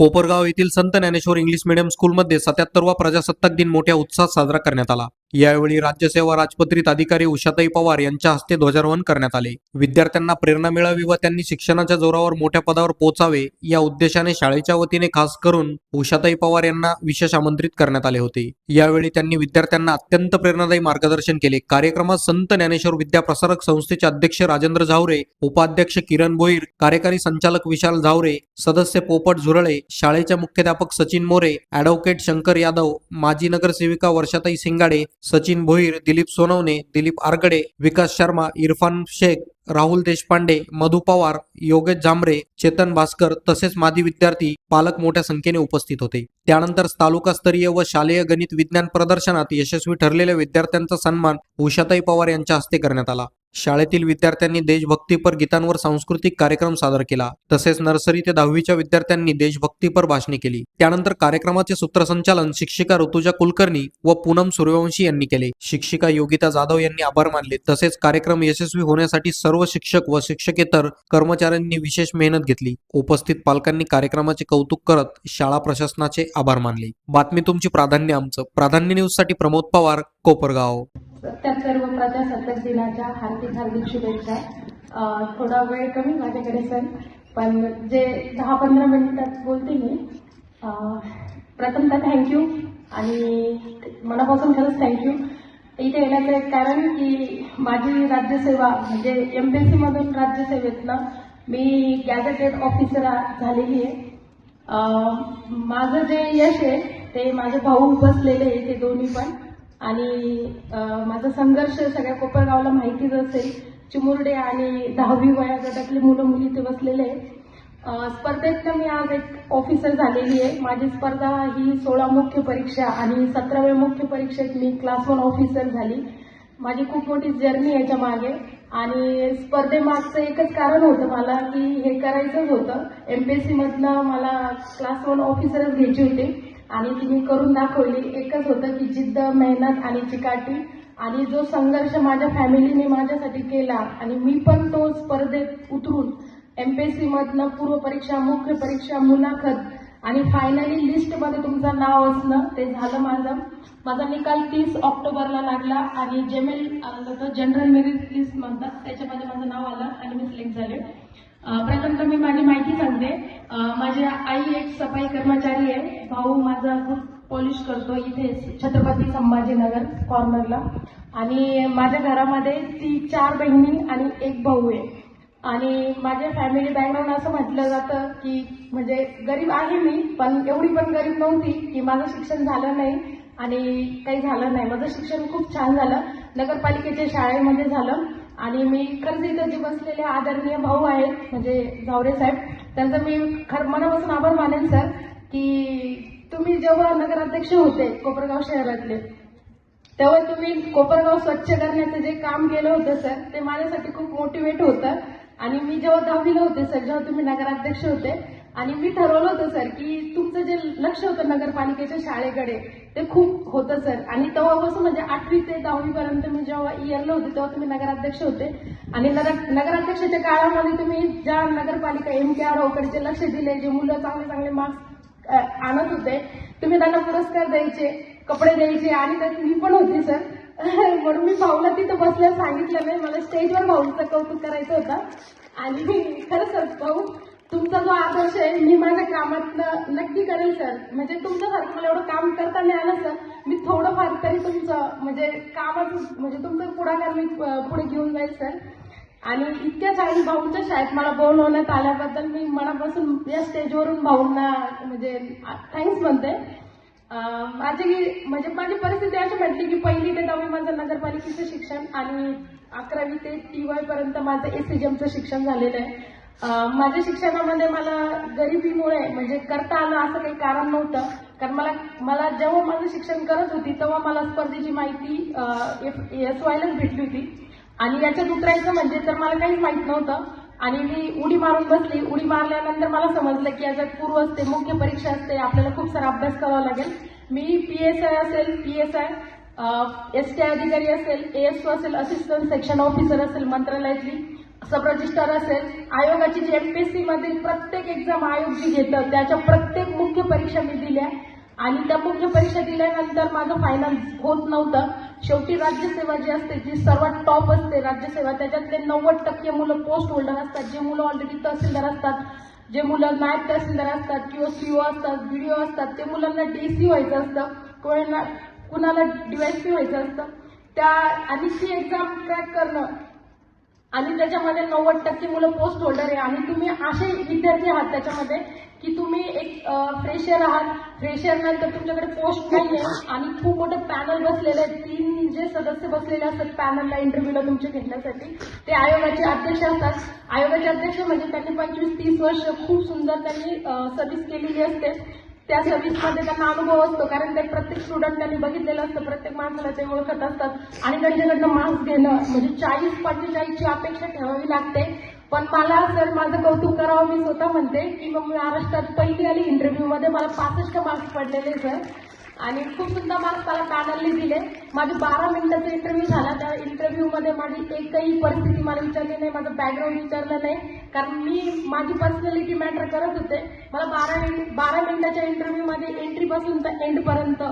कोपरगाव येथील संत Dnyaneshwar English medium स्कूलमध्ये 77वा प्रजासत्ताक दिन मोठ्या उत्साहात साजरा करण्यात आला। यावेळी राज्यसेवा राजपत्रित अधिकारी उषाताई पवार यांच्या हस्ते ध्वजारोहण करण्यात आले। विद्यार्थ्यांना प्रेरणा मिळावी व त्यांनी शिक्षणाच्या जोरावर मोठ्या पदावर पोहोचावे या उद्देशाने शाळेच्या वतीने खास करून उषाताई पवार यांना विशेष आमंत्रित करण्यात आले होते। यावेळी त्यांनी विद्यार्थ्यांना अत्यंत प्रेरणादायी मार्गदर्शन केले। कार्यक्रमात संत ज्ञानेश्वर विद्याप्रसारक संस्थेचे अध्यक्ष राजेंद्र झावरे, उपाध्यक्ष किरण भोईर, कार्यकारी संचालक विशाल झावरे, सदस्य पोपट झुरळे, शाळेचे मुख्याध्यापक सचिन मोरे, ॲडव्होकेट शंकर यादव, माजी नगरसेविका वर्षाताई सिंगाडे, सचिन भोईर, दिलीप सोनवणे, दिलीप आरगडे, विकास शर्मा, इरफान शेख, राहुल देशपांडे, मधु पवार, योगेश जांभरे, चेतन भास्कर तसेच माजी विद्यार्थी पालक मोठ्या संख्येने उपस्थित होते। त्यानंतर तालुकास्तरीय व शालेय गणित विज्ञान प्रदर्शनात यशस्वी ठरलेल्या विद्यार्थ्यांचा सन्मान उषाताई पवार यांच्या हस्ते करण्यात आला। शाळेतील विद्यार्थ्यांनी देशभक्तीपर गीतांवर सांस्कृतिक कार्यक्रम सादर केला। तसेच नर्सरी ते 10वीच्या विद्यार्थ्यांनी देशभक्तीपर भाषणे केली। त्यानंतर कार्यक्रमाचे सूत्रसंचालन शिक्षिका ऋतुजा कुलकर्णी व पूनम सूर्यवंशी यांनी केले। शिक्षिका योगिता जाधव यांनी आभार मानले। तसेच कार्यक्रम यशस्वी होण्यासाठी सर्व शिक्षक व शिक्षकेतर कर्मचाऱ्यांनी विशेष मेहनत घेतली। उपस्थित पालकांनी कार्यक्रमाचे कौतुक करत शाळा प्रशासनाचे आभार मानले। बातमी तुमची, प्राधान्य आमचं। प्राधान्य न्यूज साठी प्रमोद पवार, कोपरगाव। त्या सर्व प्रजासत्ताक दिनाच्या हार्दिक शुभेच्छा। थोडा वेळ कमी माझ्याकडे सर, पण जे 10-15 मिनिटात बोलते मी। प्रथमतः थँक्यू आणि मनापासून खरंच थँक्यू। इथे येण्याचं एक कारण की माझी राज्यसेवा म्हणजे MPSC मधून राज्यसेवेतनं मी गॅझेटेड ऑफिसर झालेली आहे। माझं जे यश आहे ते माझे भाऊ बसलेले आहे, ते दोन्ही पण, आणि माझा संघर्ष सगळ्या कोपरगावला माहितीच असेल। चिमुरडे आणि 10वी वयोगटातले मुलं मुली इथे बसलेले आहे। स्पर्धेत मी आज एक ऑफिसर झालेली आहे। माझी स्पर्धा ही 16 मुख्य परीक्षा आणि 17व्या मुख्य परीक्षेत मी क्लास 1 ऑफिसर झाली। माझी खूप मोठी जर्नी याच्या मागे, आणि स्पर्धेमागचं एकच कारण होतं मला की हे करायचंच होतं। MPSC मधनं मला क्लास 1 ऑफिसरच घ्यायची होती आणि ती मी करून दाखवली। एकच होतं की जिद्द, मेहनत आणि चिकाटी, आणि जो संघर्ष माझ्या फॅमिलीने माझ्यासाठी केला, आणि मी पण तो स्पर्धेत उतरून MPSC मधनं पूर्व परीक्षा, मुख्य परीक्षा, मुलाखत आणि फायनली लिस्टमध्ये तुमचं नाव असणं, ते झालं माझं। माझा निकाल 30 ऑक्टोबरला लागला आणि जेमेल आलं होतं, जनरल मेरिट लिस्ट म्हणतात, त्याच्यामध्ये माझं नाव आलं आणि मी सिलेक्ट झाले। प्रथमतः मी माझी माहिती सांगते। माझी आई एक सफाई कर्मचारी आहे। भाऊ माझा खूप पॉलिश करतो इथे छत्रपती संभाजीनगर कॉर्नरला, आणि माझ्या घरामध्ये 4 बहिणी आणि 1 भाऊ आहे। आणि माझ्या फॅमिली बॅकग्राऊंड असं म्हटलं जातं की म्हणजे गरीब आहे मी, पण एवढी पण गरीब नव्हती की माझं शिक्षण झालं नाही आणि काही झालं नाही। माझं शिक्षण खूप छान झालं, नगरपालिकेच्या शाळेमध्ये झालं। आणि मी खरंच इथं जे बसलेले आदरणीय भाऊ आहेत म्हणजे झावरे साहेब, त्यांचं मी मनापासून आभार मानेन सर की तुम्ही जेव्हा नगराध्यक्ष होते कोपरगाव शहरातले, तेव्हा तुम्ही कोपरगाव स्वच्छ करण्याचं जे काम केलं होतं सर, ते माझ्यासाठी खूप मोटिवेट होतं। आणि मी जेव्हा 10वीला होते सर, जेव्हा तुम्ही नगराध्यक्ष होते, आणि मी ठरवलं होतं सर की तुमचं जे लक्ष होतं नगरपालिकेच्या शाळेकडे ते खूप होतं सर। आणि तेव्हापासून म्हणजे 8वी ते 10वी पर्यंत मी जेव्हा इयरला होते तेव्हा तुम्ही नगराध्यक्ष होते, आणि नगराध्यक्षाच्या काळामध्ये तुम्ही ज्या नगरपालिका MKR कडे लक्ष दिले, जे मुलं चांगले चांगले मार्क्स आणत होते, तुम्ही त्यांना पुरस्कार द्यायचे, कपडे द्यायचे, आणि त्यात मी पण होती सर। म्हणून मी भाऊला तिथं बसल्यास सांगितलं नाही, मला स्टेजवर भाऊचं कौतुक करायचं होतं। आणि खरं सर भाऊ, तुमचा जो आदर्श आहे मी माझ्या कामात नक्की करेल सर। म्हणजे तुमच्यासारखं मला एवढं काम करता नाही आलं सर, मी थोडंफार तरी तुमचं म्हणजे कामात म्हणजे तुमचं पुढाकार मी पुढे घेऊन जाईल सर। आणि इतक्या छान भाऊंच्या शाळेत मला बोलवण्यात आल्याबद्दल मी मनापासून या स्टेजवरून भाऊंना म्हणजे थँक्स म्हणते। माझी परिस्थिती अशी म्हटली की 1ली ते 10वी माझं नगरपालिकेचं शिक्षण, आणि 11वी ते TY पर्यंत माझं SCGMचं शिक्षण झालेलं आहे। माझ्या शिक्षणामध्ये मला गरिबीमुळे म्हणजे करता आलं असं काही कारण नव्हतं, कारण मला जेव्हा माझं शिक्षण करत होती तेव्हा मला स्पर्धेची माहिती SYलाच भेटली होती, आणि याच्यात उतरायचं म्हणजे तर मला काहीच माहित नव्हतं। आणि मी उडी मारून बसली। उडी मारल्यानंतर मला समजलं की याच्यात पूर्व असते, मुख्य परीक्षा असते, आपल्याला खूप सारा अभ्यास करावा लागेल। मी PSI असेल, PSI, ST अधिकारी असेल, ASO असेल, असिस्टंट सेक्शन ऑफिसर असेल मंत्रालयातली, सब रजिस्टर असेल, आयोगाची जी एमपीएससी मधील प्रत्येक एक्झाम आयोग जी घेतं त्याच्या प्रत्येक मुख्य परीक्षा मी दिल्या आणि त्या मुख्य परीक्षा दिल्यानंतर माझं फायनल होत नव्हतं. शेवटी राज्यसेवा जी असते, जी सर्वात टॉप असते राज्यसेवा, त्याच्यातले 90% मुलं पोस्ट होल्डर असतात. जे मुलं ऑलरेडी तहसीलदार असतात, जे मुलं नायब तहसीलदार असतात किंवा सीओ असतात, बीडीओ असतात, ते मुलांना डीसी व्हायचं असतं, कुणाला डीवायसी व्हायचं असतं. त्या आणि ती एक्झाम क्रॅक करणं आणि त्याच्यामध्ये 90% मुलं पोस्ट होल्डर आहे आणि तुम्ही असे विद्यार्थी आहात त्याच्यामध्ये की तुम्ही एक फ्रेशर आहात. फ्रेशर नंतर तुमच्याकडे पोस्ट नाही आहे आणि खूप मोठं पॅनल बसलेलं आहे. 3 जे सदस्य बसलेले असतात पॅनलला इंटरव्ह्यूला तुमचे घेण्यासाठी, ते आयोगाचे अध्यक्ष असतात. आयोगाचे अध्यक्ष म्हणजे त्यांनी 25-30 वर्ष खूप सुंदर त्यांनी सर्व्हिस केलेली असते. त्या सर्व्हिसमध्ये त्यांना अनुभव असतो, कारण ते प्रत्येक स्टुडंट त्यांनी बघितलेलं असतं, प्रत्येक माणसाला ते ओळखत असतात आणि त्यांच्याकडनं मार्क्स घेणं म्हणजे 40-45ची अपेक्षा ठेवावी लागते. पण मला सर माझं कौतुक करावं, मी स्वतः म्हणते की मग मी महाराष्ट्रात पहिली आली इंटरव्ह्यूमध्ये, मला 65 मार्क्स पडलेले सर आणि खूप सुंदर मार्क्स मला पॅनलने दिले. माझी 12 मिनिटाचा इंटरव्ह्यू झाला. त्या इंटरव्ह्यूमध्ये माझी एकही परिस्थिती मला विचारली नाही, माझं बॅकग्राऊंड विचारलं नाही, कारण मी माझी पर्सनॅलिटी मॅटर करत होते. मला 12 मिनिटाच्या इंटरव्ह्यूमध्ये एंट्रीपासून तर एंडपर्यंत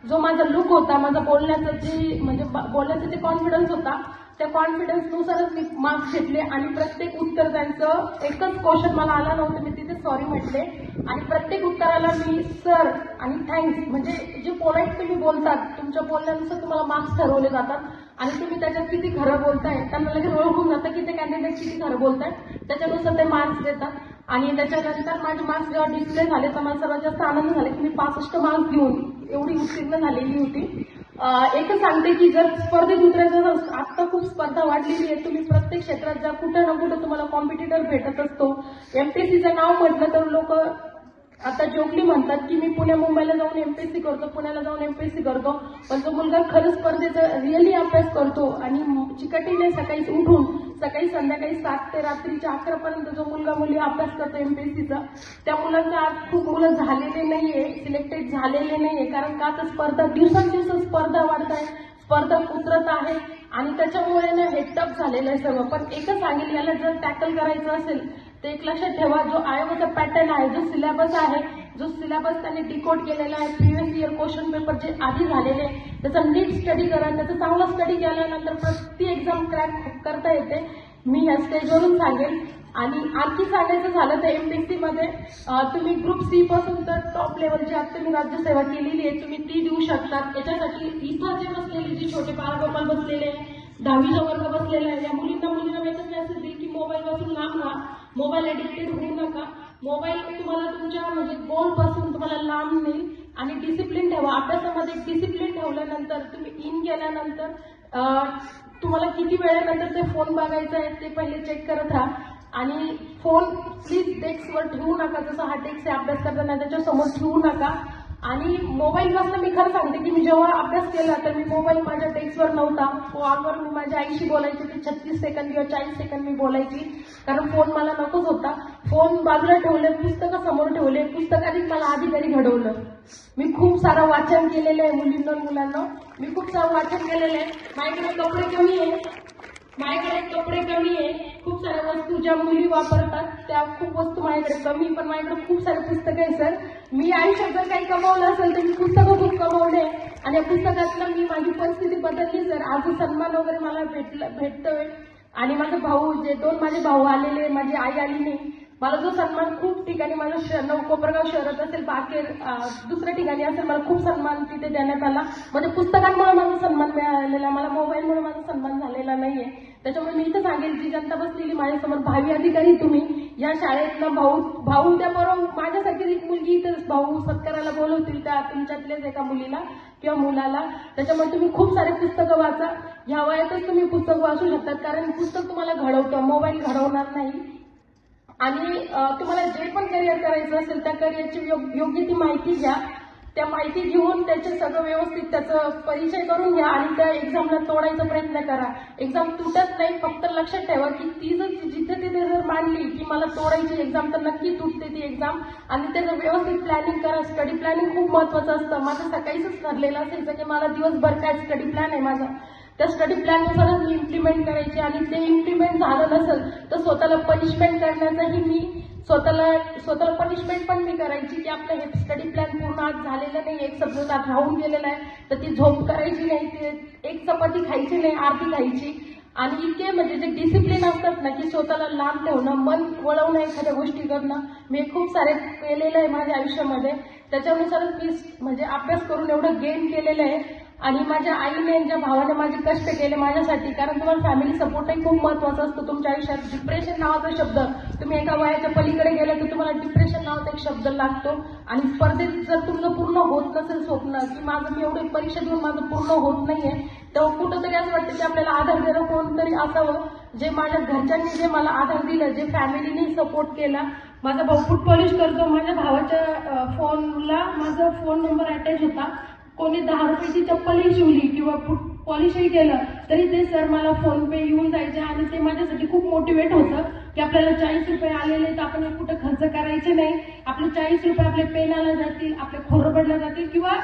जो माझा लुक होता, माझा बोलण्याचं जे म्हणजे बोलण्याचं जे कॉन्फिडन्स होता, त्या कॉन्फिडन्सनुसारच मी मार्क्स घेतले आणि प्रत्येक उत्तर त्यांचं एकच क्वेश्चन मला आला नव्हतं, मी तिथे सॉरी म्हटले आणि प्रत्येक उत्तराला मी सर आणि थँक्स, म्हणजे जे पोलाईट तुम्ही बोलतात, तुमच्या बोलण्यानुसार तुम्हाला मार्क्स ठरवले जातात आणि तुम्ही त्याच्यात किती खरं बोलताय त्यांना लगेच ओळखून जातं की ते कॅन्डिडेट किती खरं बोलताय, त्याच्यानुसार ते मार्क्स देतात. आणि त्याच्यानंतर माझे मार्क्स जेव्हा डिस्प्ले झाले तर मला सर्वात जास्त आनंद झाला की मी 65 मार्क्स घेऊन एवढी उत्तीर्ण झालेली होती. एकच सांगते की जर स्पर्धेत उतरायचं, आता खूप स्पर्धा वाढलेली आहे, तुम्ही प्रत्येक क्षेत्रात जा, कुठं ना कुठं तुम्हाला कॉम्पिटिटर भेटत असतो. एमपीएससीचं नाव म्हटलं तर लोक आता जोकली म्हणतात की मी मुंबईला जाऊन एमपीएससी करतो, पुण्याला जाऊन एमपीएससी करतो, पण जो मुलगा खरं स्पर्धेचा रिअली अभ्यास करतो आणि चिकटीने सकाळी उठून सकाळी संध्याकाळी 7 ते रात्रीच्या 11 पर्यंत जो मुलगा मुली अभ्यास करतो एमपीएससीचा, त्या मुलांचा आज खूप मुलं झालेले नाहीये, सिलेक्टेड झालेले नाहीये. कारण का तर स्पर्धा दिवसांदिवस स्पर्धा वाढत आहे, स्पर्धा उतरत आहे आणि त्याच्यामुळे ना हे टफ झालेलं आहे सर्व. पण एकच सांगेल, याला जर टॅकल करायचं असेल तर एक लक्षात ठेवा, जो आयोगाचा पॅटर्न आहे, जो सिलेबस आहे, जो सिलेबस त्यांनी डिकोड केलेला आहे, प्रिव्हियस इयर क्वेश्चन पेपर जे आधी झालेले, त्याचा नीट स्टडी करा. त्याचा चांगला स्टडी केल्यानंतर प्रति एक्झाम क्रॅक करता येते, मी या स्टेजवरून सांगेल. आणि आणखी सांगायचं झालं तर एमपीएससी मध्ये तुम्ही ग्रुप सी पासून तर टॉप लेवलची आता तुम्ही राज्यसेवा केलेली आहे, तुम्ही ती देऊ शकतात. याच्यासाठी इथं जे बसलेले, जे छोटे बालगोपाल बसलेले, 10वीचा वर्ग बसलेला आहे, या मुलींना मेसेज देईल की मोबाईल पासून लांब राहा, मोबाईल एडिक्टेड होऊ नका. मोबाईल तुम्हाला तुमच्या म्हणजे गोल पासून तुम्हाला लांब नेईल आणि डिसिप्लिन ठेवा. अभ्यासामध्ये डिसिप्लिन ठेवल्यानंतर तुम्ही इन गेल्यानंतर तुम्हाला किती वेळेनंतर ते फोन बघायचा आहे ते पहिले चेक करत राहा आणि फोन प्लीज डेस्कवर ठेवू नका. जसं हा डेस्क आहे अभ्यास करताना त्याच्यासमोर ठेवू नका. आणि मोबाईलपासून मी खरं सांगते की मी जेव्हा अभ्यास केला तर मी मोबाईल माझ्या डेस्कवर नव्हता. कॉलवर मी माझ्या आईशी बोलायची, ती 36 सेकंद किंवा 40 सेकंद मी बोलायची, कारण फोन मला नकोच होता. फोन बाजूला ठेवले, पुस्तकं समोर ठेवले, पुस्तकानेच मला अधिकारी घडवलं. मी खूप सारं वाचन केलेलं आहे मुलांना, मी खूप सारं वाचन केलेलं आहे. माझ्याकडे कपडे कमी आहे, खूप साऱ्या वस्तू ज्या मुली वापरतात त्या खूप वस्तू माझ्याकडे कमी, पण माझ्याकडे खूप सारे पुस्तकं आहे सर. मी आयुष्यात जर काही कमावलं असेल तर मी पुस्तकं खूप कमावले आणि या पुस्तकातलं मी माझी परिस्थिती बदलली सर. आज सन्मान वगैरे मला भेटतोय आणि माझा भाऊ, जे 2 माझे भाऊ आलेले, माझी आई आली नाही, मला जो सन्मान खूप ठिकाणी, माझं कोपरगाव शहरात असेल, बाकेर दुसऱ्या ठिकाणी असेल, मला खूप सन्मान तिथे देण्यात आला. म्हणजे पुस्तकांमुळे माझा सन्मान मिळालेला, मला मोबाईलमुळे माझा सन्मान झालेला नाहीये. त्याच्यामुळे मी इथं सांगेल, जी जनता बसलेली माझ्यासमोर, भावी अधिकारी तुम्ही, या शाळेतला भाऊ त्या बरोबर माझ्यासाठी एक मुलगी इथं भाऊ सत्काराला बोलवतील त्या तुमच्यातल्याच एका मुलीला किंवा मुलाला. त्याच्यामुळे तुम्ही खूप सारे पुस्तकं वाचा. ह्या वयातच तुम्ही पुस्तक वाचू शकतात, कारण पुस्तक तुम्हाला घडवतं, मोबाईल घडवणार नाही. आणि तुम्हाला जे पण करिअर करायचं असेल त्या करिअरची योग्य ती माहिती घ्या. त्या माहिती घेऊन त्याचे सगळं व्यवस्थित त्याचा परिचय करून घ्या आणि त्या एक्झामला तोडायचा प्रयत्न करा. एक्झाम तुटत नाही, फक्त लक्षात ठेवा की ती जर जिथे तिथे जर मांडली की मला तोडायची एक्झाम तर नक्की तुटते ती एक्झाम. आणि त्याचं व्यवस्थित प्लॅनिंग करा. स्टडी प्लॅनिंग खूप महत्वाचं असतं. माझं सकाळीच ठरलेलं असायचं की मला दिवसभर काय स्टडी प्लॅन आहे माझा, त्या स्टडी प्लॅननुसारच मी इम्प्लिमेंट करायची आणि ते इम्प्लिमेंट झालं नसेल तर स्वतःला पनिशमेंट करण्याचाही मी स्वतःला पनिशमेंट पण मी करायची की आपलं हे स्टडी प्लॅन पूर्ण आज झालेलं नाही, एक सब्जेक्ट आज राहून गेलेला आहे तर ती झोप करायची नाही, ती एक चपाती खायची नाही, अर्धी खायची. आणि इतके म्हणजे जे डिसिप्लिन असतात ना की स्वतःला लांब ठेवणं, मन वळवणं एखाद्या गोष्टी करणं, मी खूप सारे केलेलं आहे माझ्या आयुष्यामध्ये. त्याच्यानुसारच मी म्हणजे अभ्यास करून एवढं गेन केलेलं आहे. आणि माझ्या आईने यांच्या भावाने माझे कष्ट केले माझ्यासाठी, कारण तुम्हाला फॅमिली सपोर्टही खूप महत्त्वाचा असतो तुमच्या आयुष्यात. डिप्रेशन नावाचा शब्द, तुम्ही एका वयाच्या पलीकडे गेला तर तुम्हाला डिप्रेशन नावाचा एक शब्द लागतो. आणि स्पर्धेत जर तुमचं पूर्ण होत नसेल स्वप्न की माझं मी एवढी परीक्षा देऊन माझं पूर्ण होत नाहीये, तेव्हा कुठंतरी असं वाटतं की आपल्याला आधार देणं कोणतरी असावं, जे माझ्या घरच्यांनी जे मला आधार दिलं, जे फॅमिलीने सपोर्ट केला. माझा भाऊ फूड पॉलिश करतो, माझ्या भावाच्या फोनला माझा फोन नंबर अटॅच होता. कोणी 10 रुपयाची चप्पलही शिवली किंवा फूड पॉलिशही केलं तरी ते सर मला फोन पे येऊन जायचे. आणि ते माझ्यासाठी खूप मोटिवेट होतं की आपल्याला 40 रुपये आलेले तर आपण हे कुठं खर्च करायचे नाही, आपले 40 रुपये आपले पेनाला जातील, आपल्या खोरबडला जातील किंवा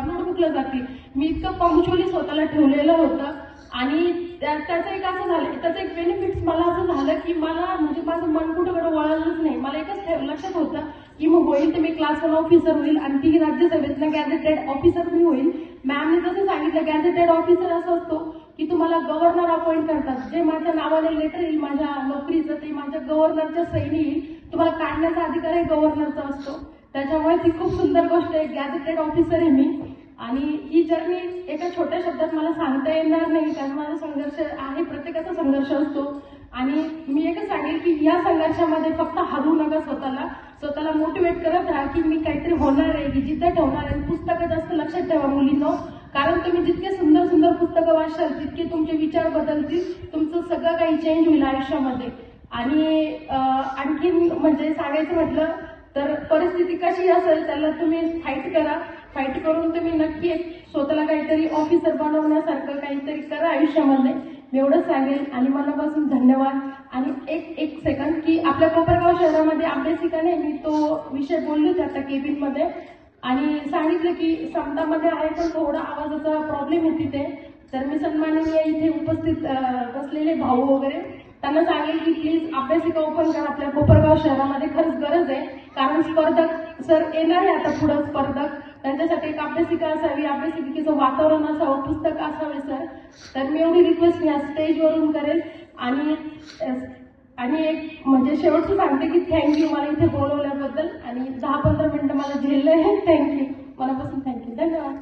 नोटबुकला जातील. मी इतकं पंक्च्युअली स्वतःला ठेवलेलं होतं. आणि त्याचं एक असं झालं, त्याचं एक बेनिफिट्स मला असं झालं की मला म्हणजे माझं मन कुठं वळलंच नाही. मला एकच लक्षात होतं की मग होईल तर मी क्लास 1 ऑफिसर होईल आणि ती राज्यसभेतला गॅझेटेड ऑफिसर मी होईल. मॅमने जसं सांगितलं गॅझेटेड ऑफिसर असं असतो की तुम्हाला गव्हर्नर अपॉइंट करतात, जे माझ्या नावाने लेटर येईल माझ्या नोकरीचं ते माझ्या गव्हर्नरच्या सहीने येईल. तुम्हाला काढण्याचा अधिकार आहे गव्हर्नरचा असतो. त्याच्यामुळे ती खूप सुंदर गोष्ट आहे, गॅझेटेड ऑफिसर आहे मी. आणि ही जर्नी एका छोट्या शब्दात मला सांगता येणार नाही, कारण माझा संघर्ष आहे, प्रत्येकाचा संघर्ष असतो. आणि मी एकच सांगेल की या संघर्षामध्ये फक्त हरू नका, स्वतःला मोटिवेट करत राहा की मी काहीतरी होणार आहे, ही जिद्द ठेवणार आहे. पुस्तकं जास्त लक्षात ठेवा मुलींनो, कारण तुम्ही जितके सुंदर सुंदर पुस्तकं वाचाल तितके तुमचे विचार बदलतील, तुमचं सगळं काही चेंज होईल आयुष्यामध्ये. आणि आणखीन म्हणजे सांगायचं म्हटलं तर परिस्थिती कशी असेल त्याला तुम्ही फाईट करा. फाईट करून तुम्ही नक्की स्वतःला काहीतरी ऑफिसर बनवण्यासारखं काहीतरी करा आयुष्यामध्ये, मी एवढंच सांगेल. आणि मनापासून धन्यवाद. आणि एक सेकंड की आपल्या कोपरगाव शहरामध्ये अभ्यासिकाने मी तो विषय बोलले होते आता केबिनमध्ये आणि सांगितलं की समतामध्ये आहे पण थोडा आवाजाचा प्रॉब्लेम आहे तिथे. तर मी सन्माननीय इथे उपस्थित बसलेले भाऊ वगैरे त्यांना सांगेल की प्लीज अभ्यासिका ओपन करा आपल्या कोपरगाव शहरामध्ये, खरंच गरज आहे. कारण स्पर्धक सर येणार आहे आता पुढं स्पर्धक, त्यांच्यासाठी एक अभ्यासिका असावी, अभ्यासिकेचं वातावरण असावं, पुस्तक असावे सर. तर मी एवढी रिक्वेस्ट या स्टेजवरून करेल. आणि एक म्हणजे शेवटचं सांगते की थँक्यू मला इथे बोलवल्याबद्दल आणि 10-15 मिनिटं मला झेललं आहे. थँक्यू, मनापासून थँक्यू, धन्यवाद.